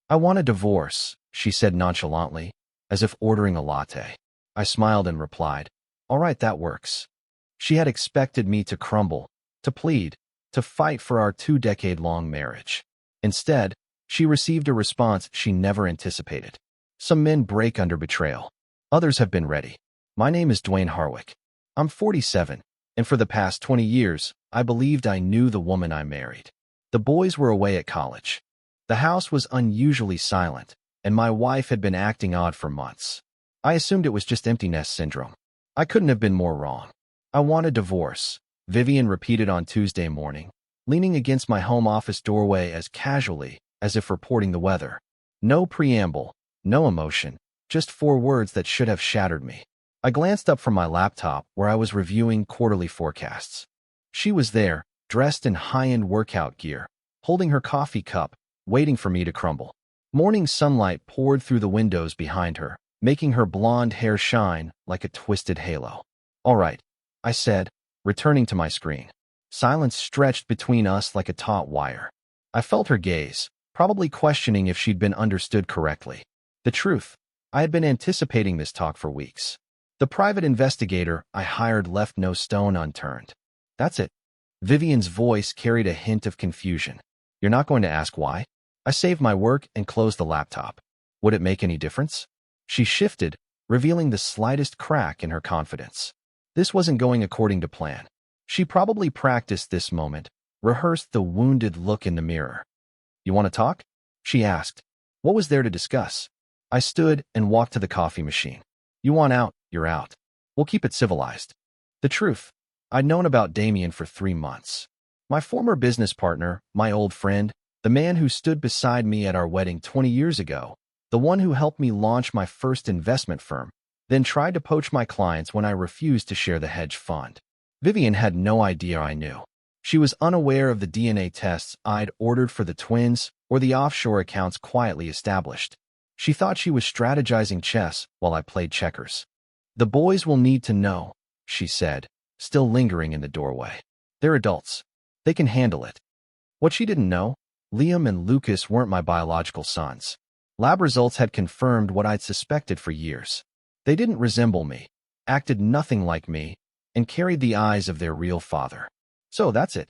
"I want a divorce," she said nonchalantly, as if ordering a latte. I smiled and replied, "All right, that works." She had expected me to crumble, to plead, to fight for our 2-decade-long marriage. Instead, she received a response she never anticipated. "Some men break under betrayal. Others have been ready. My name is Dwayne Harwick. I'm 47, and for the past 20 years, I believed I knew the woman I married. The boys were away at college. The house was unusually silent, and my wife had been acting odd for months. I assumed it was just empty nest syndrome. I couldn't have been more wrong. I want a divorce," Vivian repeated on Tuesday morning, leaning against my home office doorway as casually as if reporting the weather. No preamble, no emotion, just 4 words that should have shattered me. I glanced up from my laptop where I was reviewing quarterly forecasts. She was there, dressed in high-end workout gear, holding her coffee cup, waiting for me to crumble. Morning sunlight poured through the windows behind her, making her blonde hair shine like a twisted halo. "All right," I said, returning to my screen. Silence stretched between us like a taut wire. I felt her gaze, probably questioning if she'd been understood correctly. The truth, I had been anticipating this talk for weeks. The private investigator I hired left no stone unturned. "That's it." Vivian's voice carried a hint of confusion. "You're not going to ask why?" I saved my work and closed the laptop. "Would it make any difference?" She shifted, revealing the slightest crack in her confidence. This wasn't going according to plan. She probably practiced this moment, rehearsed the wounded look in the mirror. "You want to talk?" she asked. What was there to discuss? I stood and walked to the coffee machine. "You want out, you're out. We'll keep it civilized." The truth, I'd known about Damien for 3 months. My former business partner, my old friend, the man who stood beside me at our wedding 20 years ago, the one who helped me launch my first investment firm, then tried to poach my clients when I refused to share the hedge fund. Vivian had no idea I knew. She was unaware of the DNA tests I'd ordered for the twins or the offshore accounts quietly established. She thought she was strategizing chess while I played checkers. "The boys will need to know," she said, still lingering in the doorway. "They're adults. They can handle it." What she didn't know, Liam and Lucas weren't my biological sons. Lab results had confirmed what I'd suspected for years. They didn't resemble me, acted nothing like me, and carried the eyes of their real father. "So that's it?"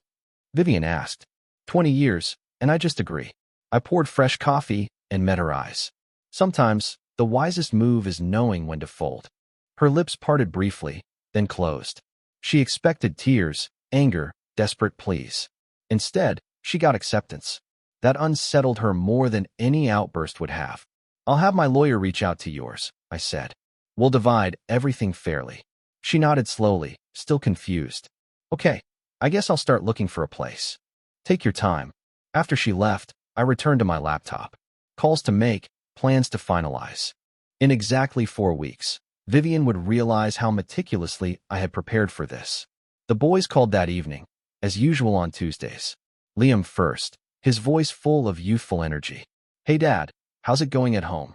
Vivian asked. 20 years, and I just agree. I poured fresh coffee and met her eyes. Sometimes, the wisest move is knowing when to fold. Her lips parted briefly, then closed. She expected tears, anger, desperate pleas. Instead, she got acceptance. That unsettled her more than any outburst would have. "I'll have my lawyer reach out to yours," I said. "We'll divide everything fairly." She nodded slowly, still confused. "Okay, I guess I'll start looking for a place." "Take your time." After she left, I returned to my laptop. Calls to make, plans to finalize. In exactly 4 weeks, Vivian would realize how meticulously I had prepared for this. The boys called that evening, as usual on Tuesdays. Liam first, his voice full of youthful energy. "Hey Dad, how's it going at home?"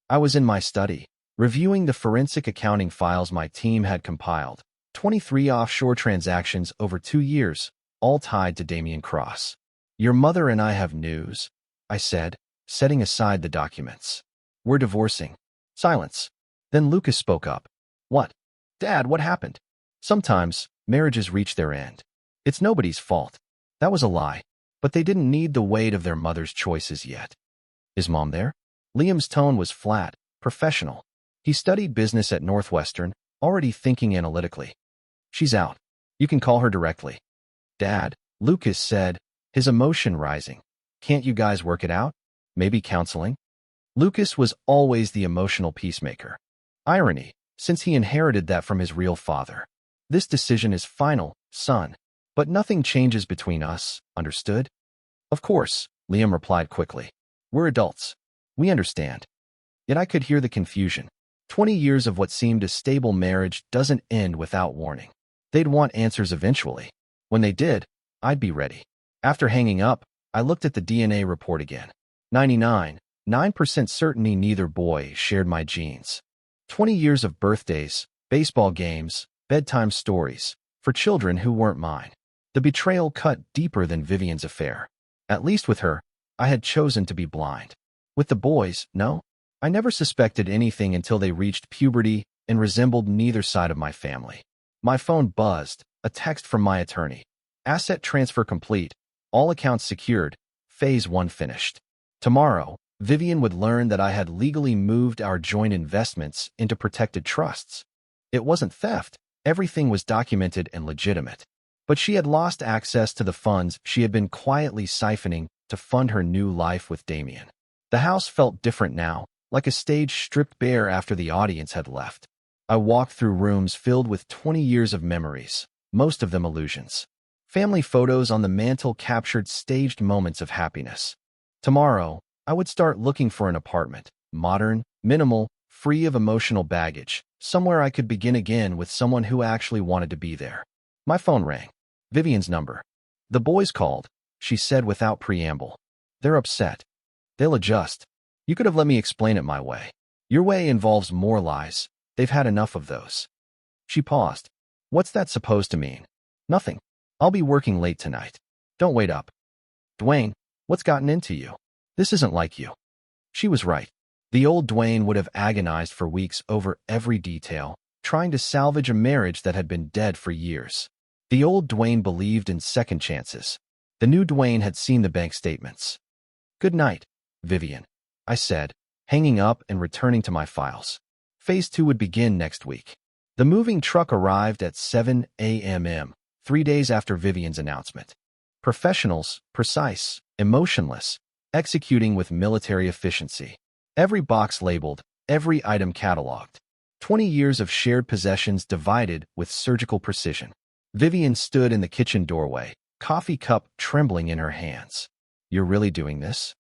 I was in my study, reviewing the forensic accounting files my team had compiled. 23 offshore transactions over 2 years, all tied to Damien Cross. "Your mother and I have news," I said, setting aside the documents. "We're divorcing." Silence. Then Lucas spoke up. "What?" "Dad, what happened?" "Sometimes, marriages reach their end. It's nobody's fault." That was a lie, but they didn't need the weight of their mother's choices yet. "Is Mom there?" Liam's tone was flat, professional. He studied business at Northwestern, already thinking analytically. "She's out. You can call her directly." "Dad," Lucas said, his emotion rising. "Can't you guys work it out? Maybe counseling?" Lucas was always the emotional peacemaker. Irony, since he inherited that from his real father. "This decision is final, son. But nothing changes between us, understood?" "Of course," Liam replied quickly. "We're adults. We understand." Yet I could hear the confusion. 20 years of what seemed a stable marriage doesn't end without warning. They'd want answers eventually. When they did, I'd be ready. After hanging up, I looked at the DNA report again. 99.9% certainty neither boy shared my genes. 20 years of birthdays, baseball games, bedtime stories, for children who weren't mine. The betrayal cut deeper than Vivian's affair. At least with her, I had chosen to be blind. With the boys, no. I never suspected anything until they reached puberty and resembled neither side of my family. My phone buzzed, a text from my attorney. Asset transfer complete, all accounts secured, phase 1 finished. Tomorrow, Vivian would learn that I had legally moved our joint investments into protected trusts. It wasn't theft, everything was documented and legitimate. But she had lost access to the funds she had been quietly siphoning to fund her new life with Damien. The house felt different now, like a stage stripped bare after the audience had left. I walked through rooms filled with 20 years of memories, most of them illusions. Family photos on the mantel captured staged moments of happiness. Tomorrow, I would start looking for an apartment, modern, minimal, free of emotional baggage, somewhere I could begin again with someone who actually wanted to be there. My phone rang. Vivian's number. The boys called, she said without preamble. They're upset. They'll adjust. You could have let me explain it my way. Your way involves more lies. They've had enough of those. She paused. What's that supposed to mean? Nothing. I'll be working late tonight. Don't wait up. Dwayne, what's gotten into you? This isn't like you. She was right. The old Dwayne would have agonized for weeks over every detail, trying to salvage a marriage that had been dead for years. The old Dwayne believed in second chances. The new Dwayne had seen the bank statements. Good night, Vivian, I said, hanging up and returning to my files. Phase 2 would begin next week. The moving truck arrived at 7 a.m., 3 days after Vivian's announcement. Professionals, precise, emotionless, executing with military efficiency. Every box labeled, every item cataloged. 20 years of shared possessions divided with surgical precision. Vivian stood in the kitchen doorway, coffee cup trembling in her hands. You're really doing this?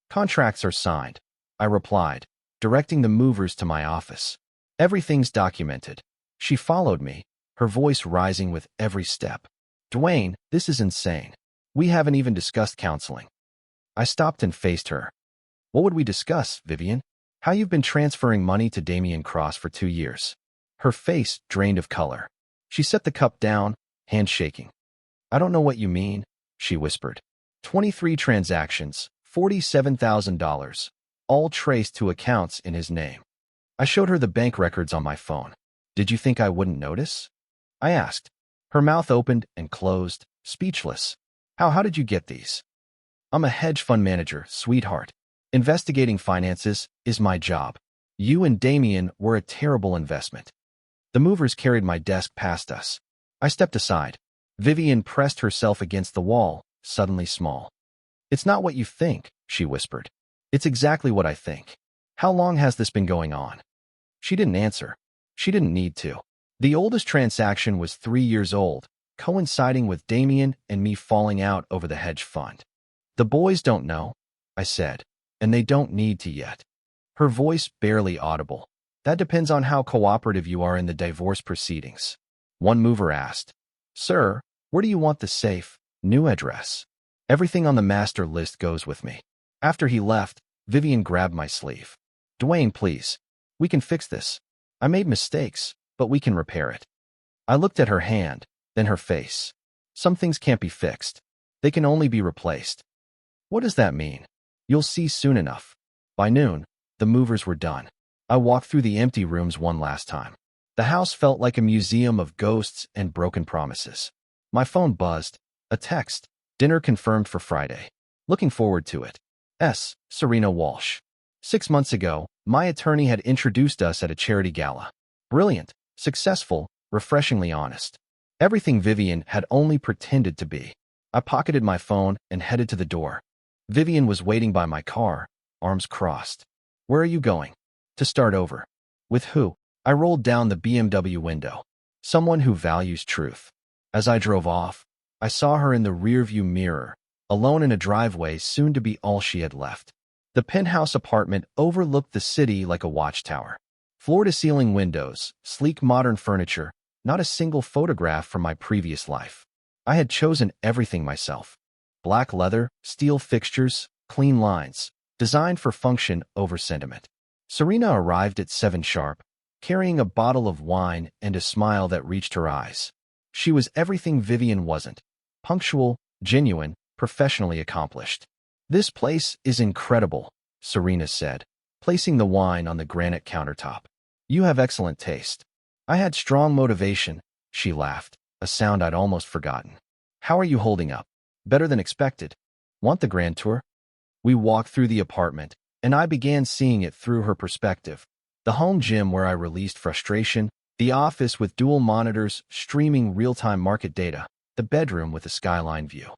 Contracts are signed, I replied, directing the movers to my office. Everything's documented. She followed me, her voice rising with every step. Dwayne, this is insane. We haven't even discussed counseling. I stopped and faced her. What would we discuss, Vivian? How you've been transferring money to Damien Cross for 2 years. Her face drained of color. She set the cup down, hand shaking. I don't know what you mean, she whispered. 23 transactions, $47,000, all traced to accounts in his name. I showed her the bank records on my phone. Did you think I wouldn't notice? I asked. Her mouth opened and closed, speechless. How did you get these? I'm a hedge fund manager, sweetheart. Investigating finances is my job. You and Damien were a terrible investment. The movers carried my desk past us. I stepped aside. Vivian pressed herself against the wall, suddenly small. It's not what you think, she whispered. It's exactly what I think. How long has this been going on? She didn't answer. She didn't need to. The oldest transaction was 3 years old, coinciding with Damien and me falling out over the hedge fund. The boys don't know, I said, and they don't need to yet. Her voice barely audible. That depends on how cooperative you are in the divorce proceedings. One mover asked, Sir, where do you want the safe? New address. Everything on the master list goes with me. After he left, Vivian grabbed my sleeve. Dwayne, please. We can fix this. I made mistakes, but we can repair it. I looked at her hand, then her face. Some things can't be fixed. They can only be replaced. What does that mean? You'll see soon enough. By noon, the movers were done. I walked through the empty rooms one last time. The house felt like a museum of ghosts and broken promises. My phone buzzed. A text. Dinner confirmed for Friday. Looking forward to it. S. Serena Walsh. 6 months ago, my attorney had introduced us at a charity gala. Brilliant, successful, refreshingly honest. Everything Vivian had only pretended to be. I pocketed my phone and headed to the door. Vivian was waiting by my car, arms crossed. Where are you going? To start over. With who? I rolled down the BMW window. Someone who values truth. As I drove off, I saw her in the rearview mirror, alone in a driveway soon to be all she had left. The penthouse apartment overlooked the city like a watchtower. Floor-to-ceiling windows, sleek modern furniture, not a single photograph from my previous life. I had chosen everything myself. Black leather, steel fixtures, clean lines, designed for function over sentiment. Serena arrived at 7 sharp, carrying a bottle of wine and a smile that reached her eyes. She was everything Vivian wasn't. Punctual, genuine, professionally accomplished. This place is incredible, Serena said, placing the wine on the granite countertop. You have excellent taste. I had strong motivation, she laughed, a sound I'd almost forgotten. How are you holding up? Better than expected. Want the grand tour? We walked through the apartment, and I began seeing it through her perspective. The home gym where I released frustration, the office with dual monitors streaming real-time market data, the bedroom with a skyline view.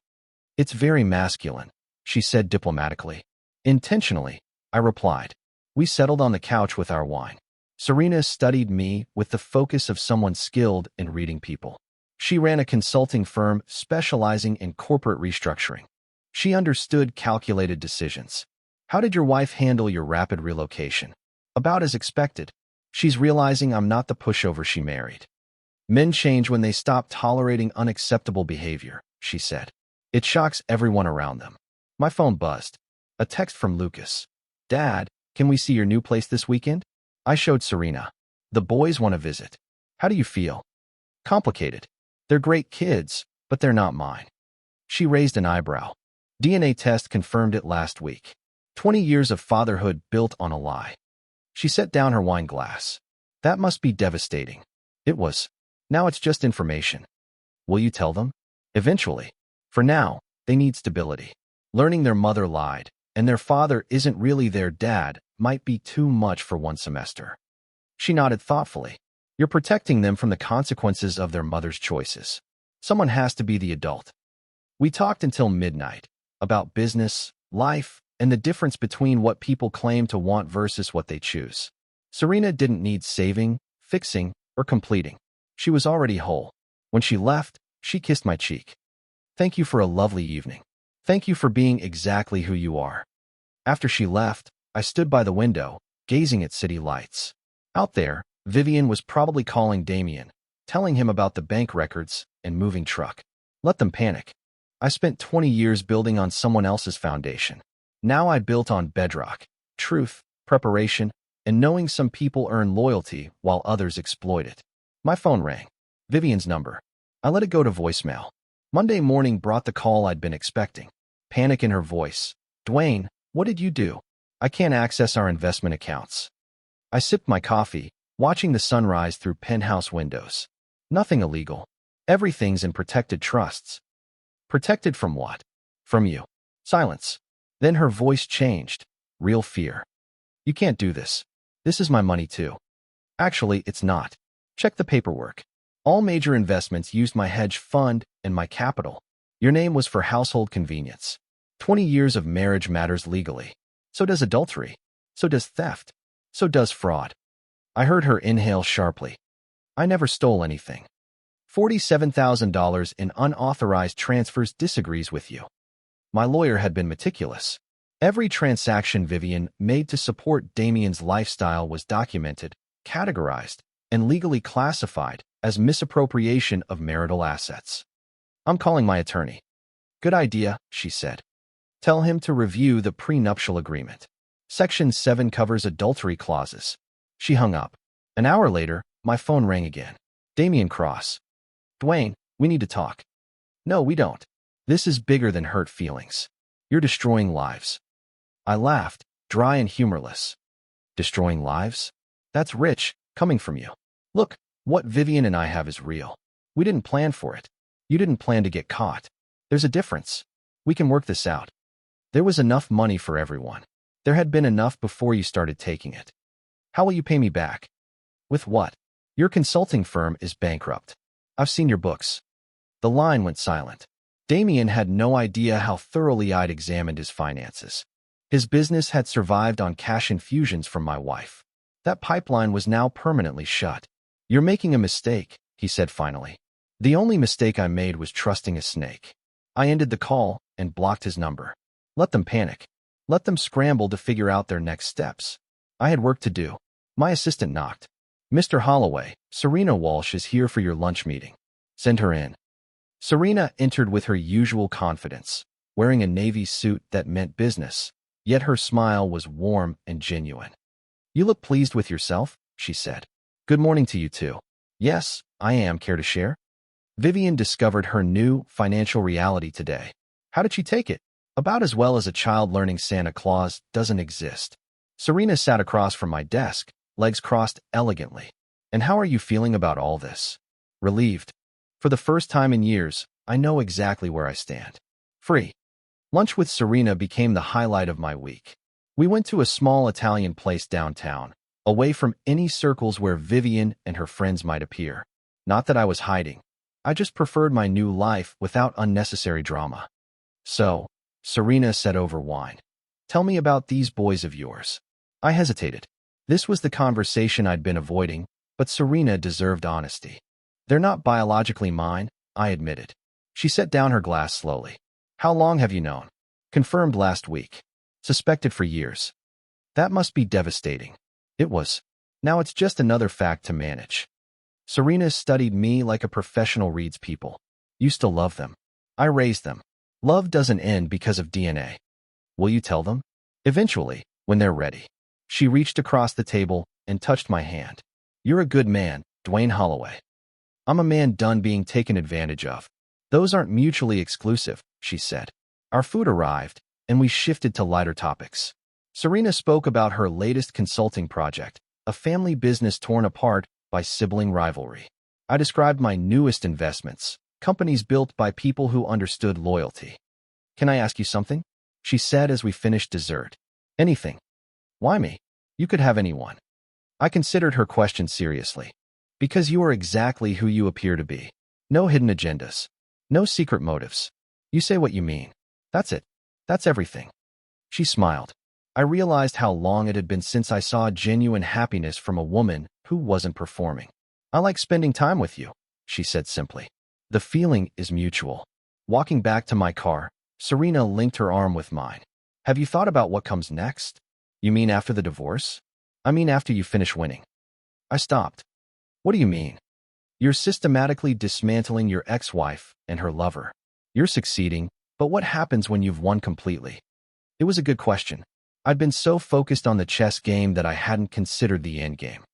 It's very masculine, she said diplomatically. Intentionally, I replied. We settled on the couch with our wine. Serena studied me with the focus of someone skilled in reading people. She ran a consulting firm specializing in corporate restructuring. She understood calculated decisions. How did your wife handle your rapid relocation? About as expected. She's realizing I'm not the pushover she married. Men change when they stop tolerating unacceptable behavior, she said. It shocks everyone around them. My phone buzzed. A text from Lucas. Dad, can we see your new place this weekend? I showed Serena. The boys want to visit. How do you feel? Complicated. They're great kids, but they're not mine. She raised an eyebrow. DNA test confirmed it last week. 20 years of fatherhood built on a lie. She set down her wine glass. That must be devastating. It was. Now it's just information. Will you tell them? Eventually. For now, they need stability. Learning their mother lied, and their father isn't really their dad, might be too much for one semester. She nodded thoughtfully. You're protecting them from the consequences of their mother's choices. Someone has to be the adult. We talked until midnight, about business, life, and the difference between what people claim to want versus what they choose. Serena didn't need saving, fixing, or completing. She was already whole. When she left, she kissed my cheek. Thank you for a lovely evening. Thank you for being exactly who you are. After she left, I stood by the window, gazing at city lights. Out there, Vivian was probably calling Damien, telling him about the bank records and moving truck. Let them panic. I spent 20 years building on someone else's foundation. Now I built on bedrock, truth, preparation, and knowing some people earn loyalty while others exploit it. My phone rang. Vivian's number. I let it go to voicemail. Monday morning brought the call I'd been expecting. Panic in her voice. Dwayne, what did you do? I can't access our investment accounts. I sipped my coffee, watching the sunrise through penthouse windows. Nothing illegal. Everything's in protected trusts. Protected from what? From you. Silence. Then her voice changed. Real fear. You can't do this. This is my money too. Actually, it's not. Check the paperwork. All major investments used my hedge fund and my capital. Your name was for household convenience. 20 years of marriage matters legally. So does adultery. So does theft. So does fraud. I heard her inhale sharply. I never stole anything. $47,000 in unauthorized transfers disagrees with you. My lawyer had been meticulous. Every transaction Vivian made to support Damien's lifestyle was documented, categorized, and legally classified as misappropriation of marital assets. I'm calling my attorney. Good idea, she said. Tell him to review the prenuptial agreement. Section 7 covers adultery clauses. She hung up. An hour later, my phone rang again. Damien Cross. Dwayne, we need to talk. No, we don't. This is bigger than hurt feelings. You're destroying lives. I laughed, dry and humorless. Destroying lives? That's rich, coming from you. Look, what Vivian and I have is real. We didn't plan for it. You didn't plan to get caught. There's a difference. We can work this out. There was enough money for everyone. There had been enough before you started taking it. How will you pay me back? With what? Your consulting firm is bankrupt. I've seen your books. The line went silent. Damien had no idea how thoroughly I'd examined his finances. His business had survived on cash infusions from my wife. That pipeline was now permanently shut. You're making a mistake, he said finally. The only mistake I made was trusting a snake. I ended the call and blocked his number. Let them panic. Let them scramble to figure out their next steps. I had work to do. My assistant knocked. Mr. Holloway, Serena Walsh is here for your lunch meeting. Send her in. Serena entered with her usual confidence, wearing a navy suit that meant business, yet her smile was warm and genuine. You look pleased with yourself, she said. Good morning to you too. Yes, I am. Care to share? Vivian discovered her new financial reality today. How did she take it? About as well as a child learning Santa Claus doesn't exist. Serena sat across from my desk, legs crossed elegantly. And how are you feeling about all this? Relieved. For the first time in years, I know exactly where I stand. Free. Lunch with Serena became the highlight of my week. We went to a small Italian place downtown, away from any circles where Vivian and her friends might appear. Not that I was hiding. I just preferred my new life without unnecessary drama. So, Serena said over wine, "Tell me about these boys of yours." I hesitated. This was the conversation I'd been avoiding, but Serena deserved honesty. "They're not biologically mine," I admitted. She set down her glass slowly. "How long have you known?" "Confirmed last week. Suspected for years." "That must be devastating." It was. Now it's just another fact to manage. Serena studied me like a professional reads people. "You still love them." "I raised them. Love doesn't end because of DNA." "Will you tell them?" "Eventually, when they're ready." She reached across the table and touched my hand. "You're a good man, Dwayne Holloway." "I'm a man done being taken advantage of." "Those aren't mutually exclusive," she said. Our food arrived, and we shifted to lighter topics. Serena spoke about her latest consulting project, a family business torn apart by sibling rivalry. I described my newest investments, companies built by people who understood loyalty. "Can I ask you something?" she said as we finished dessert. "Anything." "Why me? You could have anyone." I considered her question seriously. "Because you are exactly who you appear to be. No hidden agendas. No secret motives. You say what you mean. That's it. That's everything." She smiled. I realized how long it had been since I saw genuine happiness from a woman who wasn't performing. "I like spending time with you," she said simply. "The feeling is mutual." Walking back to my car, Serena linked her arm with mine. "Have you thought about what comes next?" "You mean after the divorce?" "I mean after you finish winning." I stopped. "What do you mean?" "You're systematically dismantling your ex-wife and her lover. You're succeeding, but what happens when you've won completely?" It was a good question. I'd been so focused on the chess game that I hadn't considered the endgame.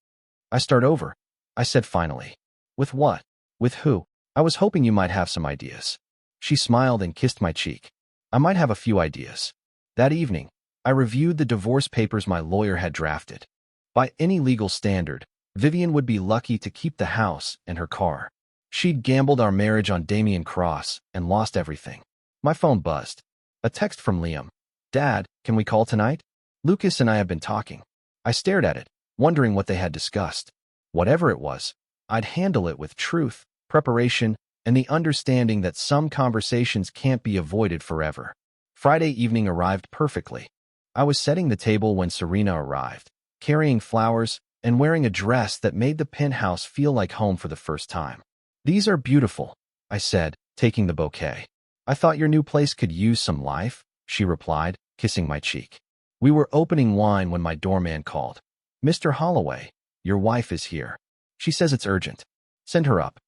"I start over," I said finally. "With what? With who?" "I was hoping you might have some ideas." She smiled and kissed my cheek. "I might have a few ideas." That evening, I reviewed the divorce papers my lawyer had drafted. By any legal standard, Vivian would be lucky to keep the house and her car. She'd gambled our marriage on Damien Cross and lost everything. My phone buzzed. A text from Liam. "Dad, can we call tonight? Lucas and I have been talking." I stared at it, wondering what they had discussed. Whatever it was, I'd handle it with truth, preparation, and the understanding that some conversations can't be avoided forever. Friday evening arrived perfectly. I was setting the table when Serena arrived, carrying flowers and wearing a dress that made the penthouse feel like home for the first time. "These are beautiful," I said, taking the bouquet. "I thought your new place could use some life," she replied, kissing my cheek. We were opening wine when my doorman called. "Mr. Holloway, your wife is here. She says it's urgent. Send her up."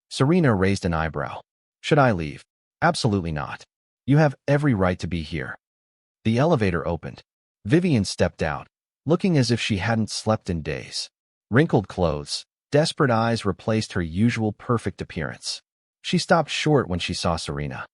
Serena raised an eyebrow. "Should I leave?" "Absolutely not. You have every right to be here." The elevator opened. Vivian stepped out, looking as if she hadn't slept in days. Wrinkled clothes, desperate eyes replaced her usual perfect appearance. She stopped short when she saw Serena.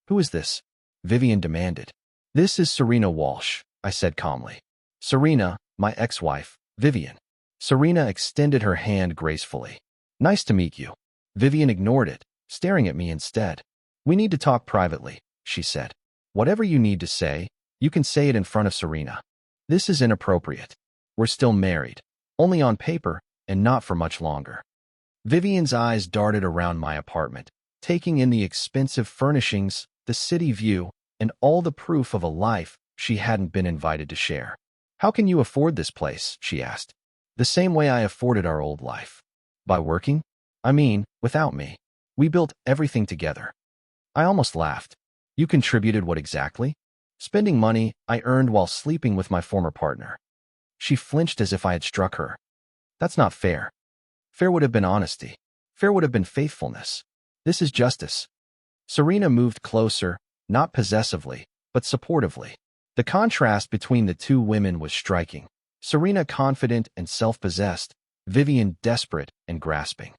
"Who is this?" Vivian demanded. "This is Serena Walsh," I said calmly. "Serena, my ex-wife, Vivian." Serena extended her hand gracefully. "Nice to meet you." Vivian ignored it, staring at me instead. "We need to talk privately," she said. "Whatever you need to say, you can say it in front of Serena." "This is inappropriate. We're still married. Only on paper, and not for much longer." Vivian's eyes darted around my apartment, taking in the expensive furnishings, the city view, and all the proof of a life she hadn't been invited to share. "How can you afford this place?" she asked. "The same way I afforded our old life." "By working?" "I mean, without me. We built everything together." I almost laughed. "You contributed what exactly?" "Spending money I earned while sleeping with my former partner." She flinched as if I had struck her. "That's not fair." "Fair would have been honesty. Fair would have been faithfulness. This is justice." Serena moved closer, not possessively, but supportively. The contrast between the two women was striking. Serena confident and self-possessed, Vivian desperate and grasping.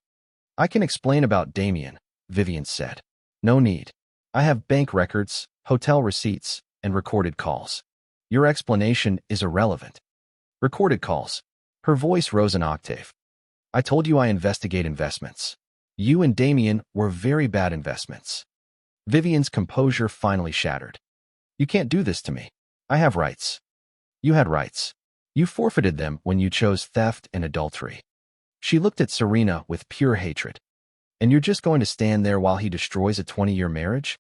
"I can explain about Damien," Vivian said. "No need. I have bank records, hotel receipts, and recorded calls. Your explanation is irrelevant. Recorded calls. Her voice rose an octave. I told you I investigate investments. You and Damien were very bad investments. Vivian's composure finally shattered. You can't do this to me. I have rights. You had rights. You forfeited them when you chose theft and adultery. She looked at Serena with pure hatred. And you're just going to stand there while he destroys a 20-year marriage?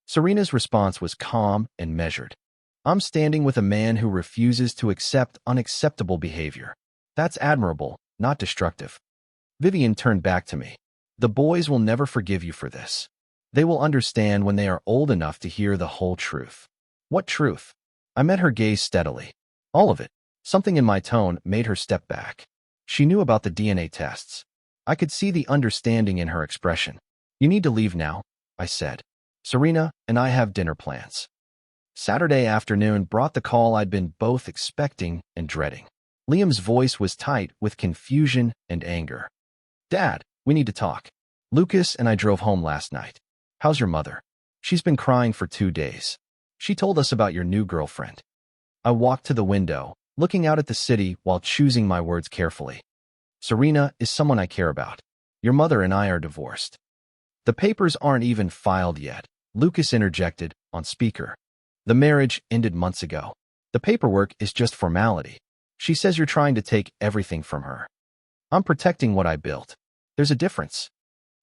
Serena's response was calm and measured. I'm standing with a man who refuses to accept unacceptable behavior. That's admirable, not destructive. Vivian turned back to me. The boys will never forgive you for this. They will understand when they are old enough to hear the whole truth. What truth? I met her gaze steadily. All of it. Something in my tone made her step back. She knew about the DNA tests. I could see the understanding in her expression. You need to leave now, I said. Serena and I have dinner plans. Saturday afternoon brought the call I'd been both expecting and dreading. Liam's voice was tight with confusion and anger. Dad, we need to talk. Lucas and I drove home last night. How's your mother? She's been crying for 2 days. She told us about your new girlfriend. I walked to the window, looking out at the city while choosing my words carefully. Serena is someone I care about. Your mother and I are divorced. The papers aren't even filed yet, Lucas interjected, on speaker. The marriage ended months ago. The paperwork is just formality. She says you're trying to take everything from her. I'm protecting what I built. There's a difference.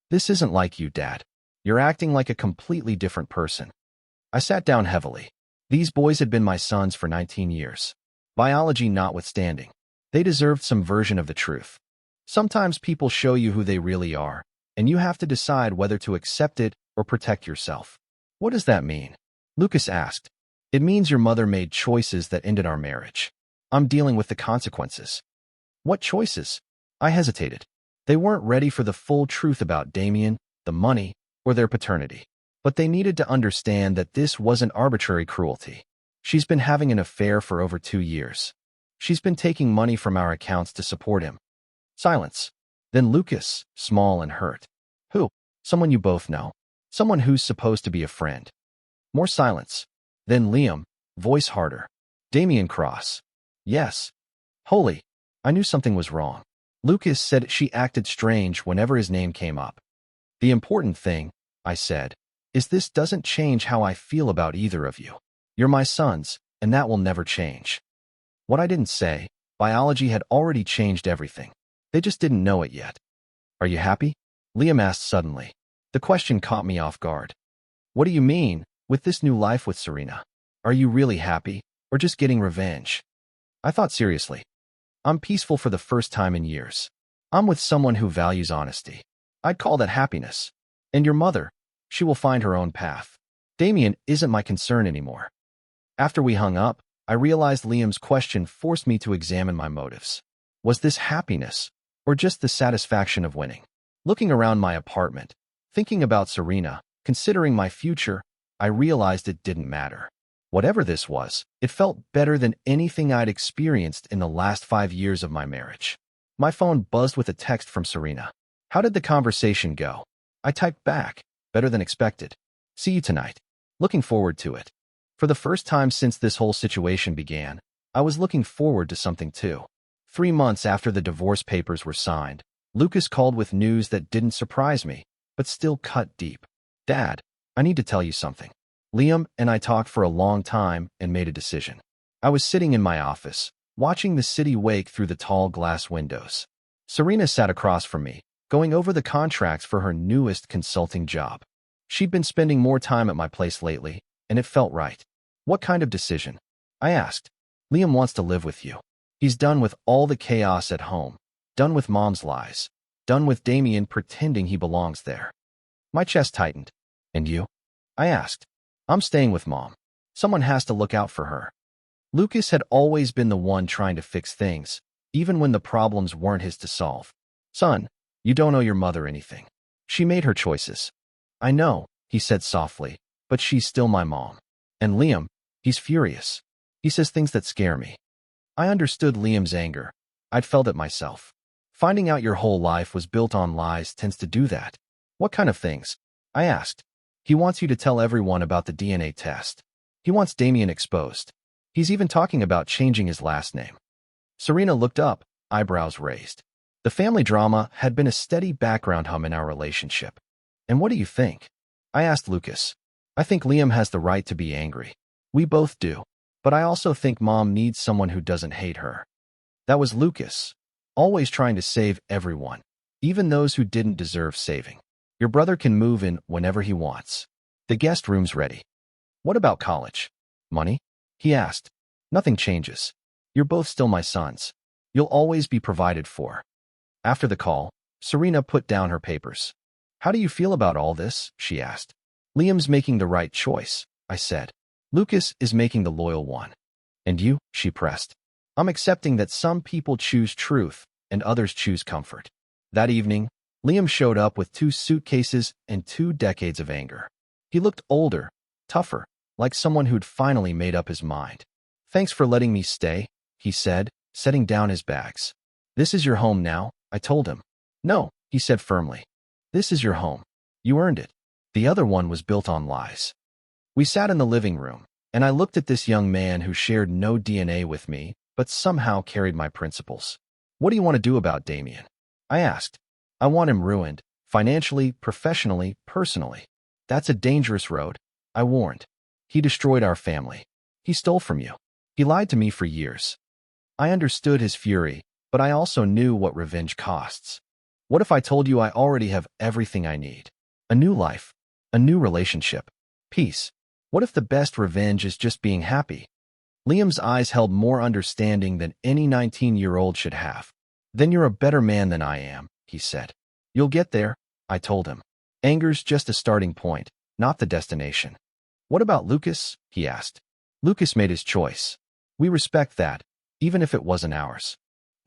This isn't like you, Dad. You're acting like a completely different person. I sat down heavily. These boys had been my sons for 19 years. Biology notwithstanding. They deserved some version of the truth. Sometimes people show you who they really are, and you have to decide whether to accept it or protect yourself. What does that mean? Lucas asked. It means your mother made choices that ended our marriage. I'm dealing with the consequences. What choices? I hesitated. They weren't ready for the full truth about Damien, the money, or their paternity. But they needed to understand that this wasn't arbitrary cruelty. She's been having an affair for over 2 years. She's been taking money from our accounts to support him. Silence. Then Lucas, small and hurt. Who? Someone you both know. Someone who's supposed to be a friend. More silence. Then Liam, voice harder. Damien Cross. Yes. Holy. I knew something was wrong. Lucas said she acted strange whenever his name came up. The important thing, I said, is this doesn't change how I feel about either of you. You're my sons, and that will never change. What I didn't say, biology had already changed everything. They just didn't know it yet. Are you happy? Liam asked suddenly. The question caught me off guard. What do you mean, with this new life with Serena? Are you really happy, or just getting revenge? I thought seriously. I'm peaceful for the first time in years. I'm with someone who values honesty. I'd call that happiness. And your mother, she will find her own path. Damien isn't my concern anymore. After we hung up, I realized Liam's question forced me to examine my motives. Was this happiness, or just the satisfaction of winning? Looking around my apartment, thinking about Serena, considering my future, I realized it didn't matter. Whatever this was, it felt better than anything I'd experienced in the last 5 years of my marriage. My phone buzzed with a text from Serena. How did the conversation go? I typed back, better than expected. See you tonight. Looking forward to it. For the first time since this whole situation began, I was looking forward to something too. 3 months after the divorce papers were signed, Lucas called with news that didn't surprise me, but still cut deep. Dad, I need to tell you something. Liam and I talked for a long time and made a decision. I was sitting in my office, watching the city wake through the tall glass windows. Serena sat across from me, going over the contracts for her newest consulting job. She'd been spending more time at my place lately, and it felt right. What kind of decision? I asked. Liam wants to live with you. He's done with all the chaos at home, done with Mom's lies, done with Damien pretending he belongs there. My chest tightened. And you? I asked. I'm staying with Mom. Someone has to look out for her. Lucas had always been the one trying to fix things, even when the problems weren't his to solve. Son, you don't owe your mother anything. She made her choices. I know, he said softly, but she's still my mom. And Liam, he's furious. He says things that scare me. I understood Liam's anger. I'd felt it myself. Finding out your whole life was built on lies tends to do that. What kind of things? I asked. He wants you to tell everyone about the DNA test. He wants Damien exposed. He's even talking about changing his last name. Serena looked up, eyebrows raised. The family drama had been a steady background hum in our relationship. And what do you think? I asked Lucas. I think Liam has the right to be angry. We both do. But I also think Mom needs someone who doesn't hate her. That was Lucas, always trying to save everyone, even those who didn't deserve saving. Your brother can move in whenever he wants. The guest room's ready. What about college? Money? He asked. Nothing changes. You're both still my sons. You'll always be provided for. After the call, Serena put down her papers. How do you feel about all this? She asked. Liam's making the right choice, I said. Lucas is making the loyal one. And you? She pressed. I'm accepting that some people choose truth and others choose comfort. That evening, Liam showed up with 2 suitcases and 2 decades of anger. He looked older, tougher, like someone who'd finally made up his mind. Thanks for letting me stay, he said, setting down his bags. This is your home now, I told him. No, he said firmly. This is your home. You earned it. The other one was built on lies. We sat in the living room, and I looked at this young man who shared no DNA with me, but somehow carried my principles. What do you want to do about Damien? I asked. I want him ruined, financially, professionally, personally. That's a dangerous road, I warned. He destroyed our family. He stole from you. He lied to me for years. I understood his fury, but I also knew what revenge costs. What if I told you I already have everything I need? A new life, a new relationship, peace. What if the best revenge is just being happy? Liam's eyes held more understanding than any 19-year-old should have. Then you're a better man than I am, he said. You'll get there, I told him. Anger's just a starting point, not the destination. What about Lucas? He asked. Lucas made his choice. We respect that, even if it wasn't ours.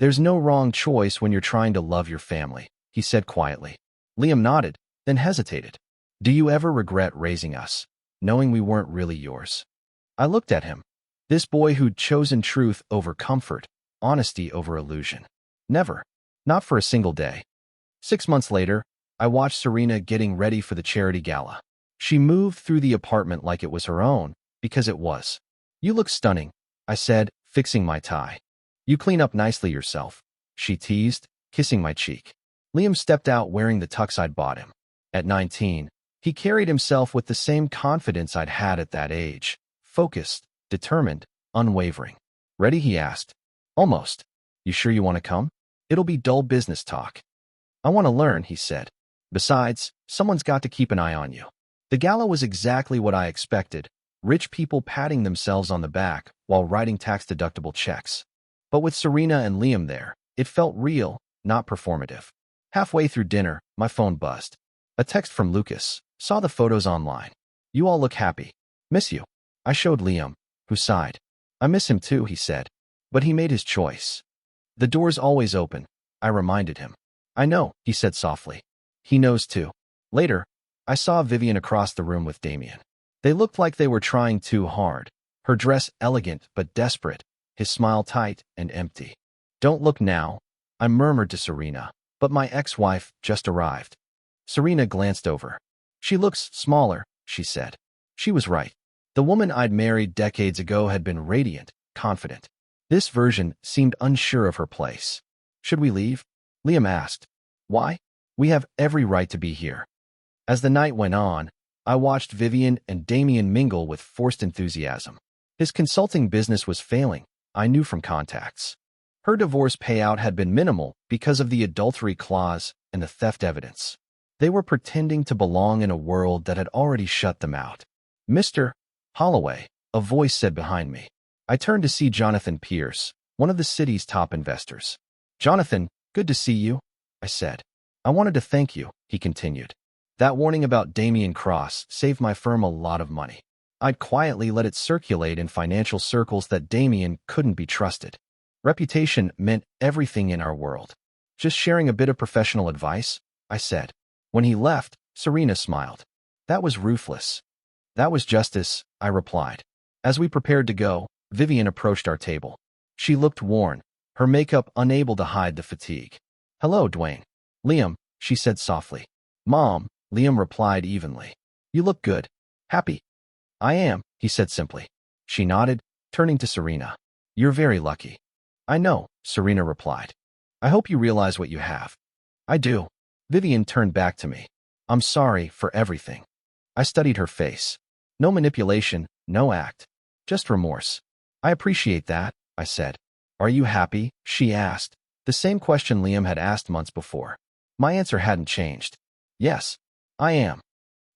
There's no wrong choice when you're trying to love your family, he said quietly. Liam nodded, then hesitated. Do you ever regret raising us, knowing we weren't really yours? I looked at him. This boy who'd chosen truth over comfort, honesty over illusion. Never. Not for a single day. 6 months later, I watched Serena getting ready for the charity gala. She moved through the apartment like it was her own, because it was. You look stunning, I said, fixing my tie. You clean up nicely yourself, she teased, kissing my cheek. Liam stepped out wearing the tux I'd bought him. At 19, he carried himself with the same confidence I'd had at that age. Focused, determined, unwavering. Ready? He asked. Almost. You sure you want to come? It'll be dull business talk. I want to learn, he said. Besides, someone's got to keep an eye on you. The gala was exactly what I expected. Rich people patting themselves on the back while writing tax-deductible checks. But with Serena and Liam there, it felt real, not performative. Halfway through dinner, my phone buzzed. A text from Lucas. Saw the photos online. You all look happy. Miss you. I showed Liam, who sighed. I miss him too, he said. But he made his choice. The door's always open, I reminded him. I know, he said softly. He knows too. Later, I saw Vivian across the room with Damien. They looked like they were trying too hard. Her dress elegant but desperate, his smile tight and empty. Don't look now, I murmured to Serena, but my ex-wife just arrived. Serena glanced over. She looks smaller, she said. She was right. The woman I'd married decades ago had been radiant, confident. This version seemed unsure of her place. Should we leave? Liam asked. Why? We have every right to be here. As the night went on, I watched Vivian and Damien mingle with forced enthusiasm. His consulting business was failing, I knew from contacts. Her divorce payout had been minimal because of the adultery clause and the theft evidence. They were pretending to belong in a world that had already shut them out. Mr. Holloway, a voice said behind me. I turned to see Jonathan Pierce, one of the city's top investors. Jonathan, good to see you, I said. I wanted to thank you, he continued. That warning about Damien Cross saved my firm a lot of money. I'd quietly let it circulate in financial circles that Damien couldn't be trusted. Reputation meant everything in our world. Just sharing a bit of professional advice, I said. When he left, Serena smiled. That was ruthless. That was justice, I replied. As we prepared to go, Vivian approached our table. She looked worn, her makeup unable to hide the fatigue. Hello, Dwayne. Liam, she said softly. Mom, Liam replied evenly. You look good. Happy. I am, he said simply. She nodded, turning to Serena. You're very lucky. I know, Serena replied. I hope you realize what you have. I do. Vivian turned back to me. I'm sorry for everything. I studied her face. No manipulation, no act. Just remorse. I appreciate that, I said. Are you happy? She asked. The same question Liam had asked months before. My answer hadn't changed. Yes, I am.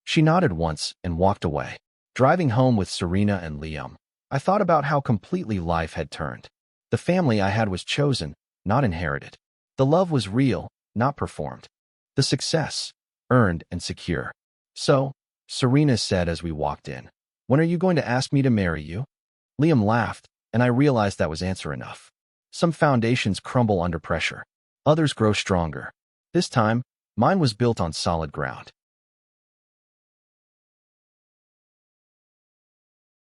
She nodded once and walked away. Driving home with Serena and Liam, I thought about how completely life had turned. The family I had was chosen, not inherited. The love was real, not performed. The success, earned and secure. So, Serena said as we walked in, when are you going to ask me to marry you? Liam laughed, and I realized that was answer enough. Some foundations crumble under pressure. Others grow stronger. This time, mine was built on solid ground.